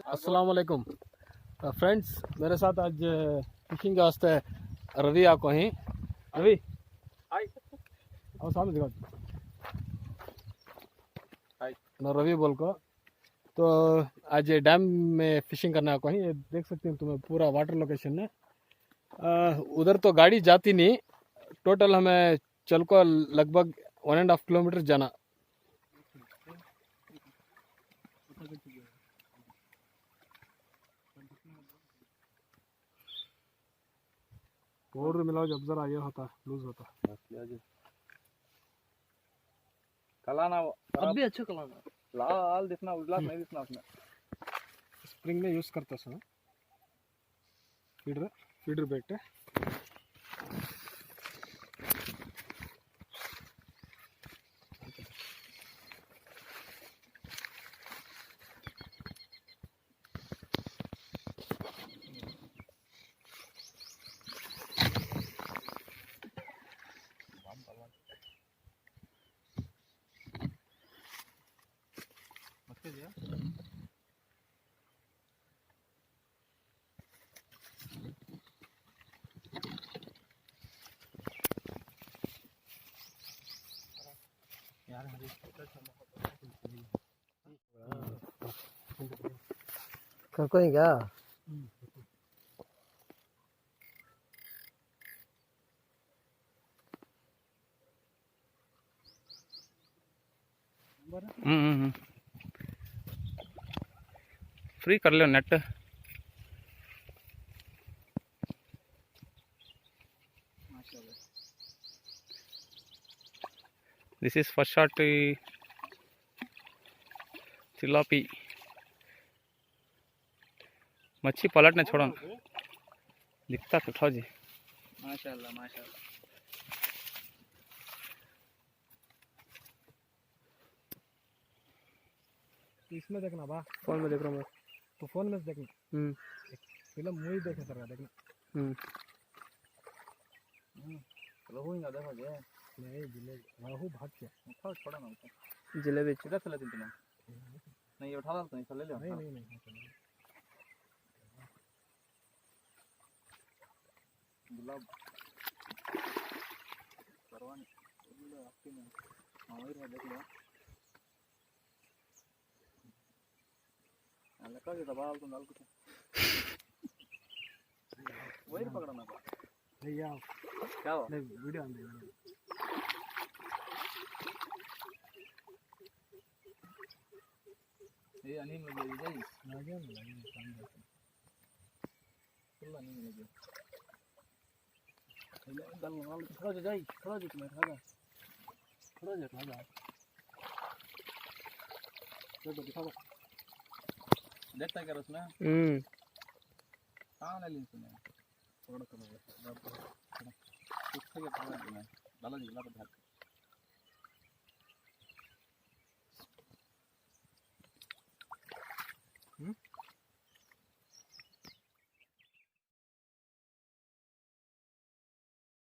अस्सलाम वालेकुम फ्रेंड्स, मेरे साथ आज फिशिंग के वास्ते रवि आको ही। रवि हाय और सामने दिखाओ हाय मैं रवि बोल को। तो आज ये डैम में फिशिंग करने आको ही। ये देख सकते हैं तुम्हें पूरा वाटर लोकेशन है। उधर तो गाड़ी जाती नहीं। टोटल हमें चल को लगभग 1.5 किलोमीटर जाना। और मिलाओ जब जरा ये होता लूज होता कलाना अब भी अच्छा कलाना लाल दिखना उजला नहीं दिखना उसमें। स्प्रिंग में यूज करता सर फीडर बेट है। कोई क्या फ्री कर लो net. This is first shot tilapia. मच्छी पलटने छोड़ो दिखता तो उठाओ जी। माशाल्लाह माशाल्लाह। इसमें देखना बा फोन में देख रहा हूँ तो फोन में देखना। फिल्म मूवी देखे सर देखना। रहू ना देखो जे नहीं जिलेबी रहू भाग के उठाओ छोड़ा ना उठा जलेबी चिरा चला दिन तुम्हें नहीं उठा लो तो ले लो। नहीं गुलाब परवान उल्ले आपके में मावैर है देख लो लगा के दबाव तो डाल कुछ वही पकड़ना था भैया क्या हुआ वीडियो आने ये अनिल में गई जाई आ गया ना काम करते खुला नहीं लगे दल माल खड़ा जा जाई खड़ा जा तुम्हें खड़ा जा तो दिखाओ देखता क्या उसमें कहाँ ले ली उसने थोड़ा कुछ के डाला जी ला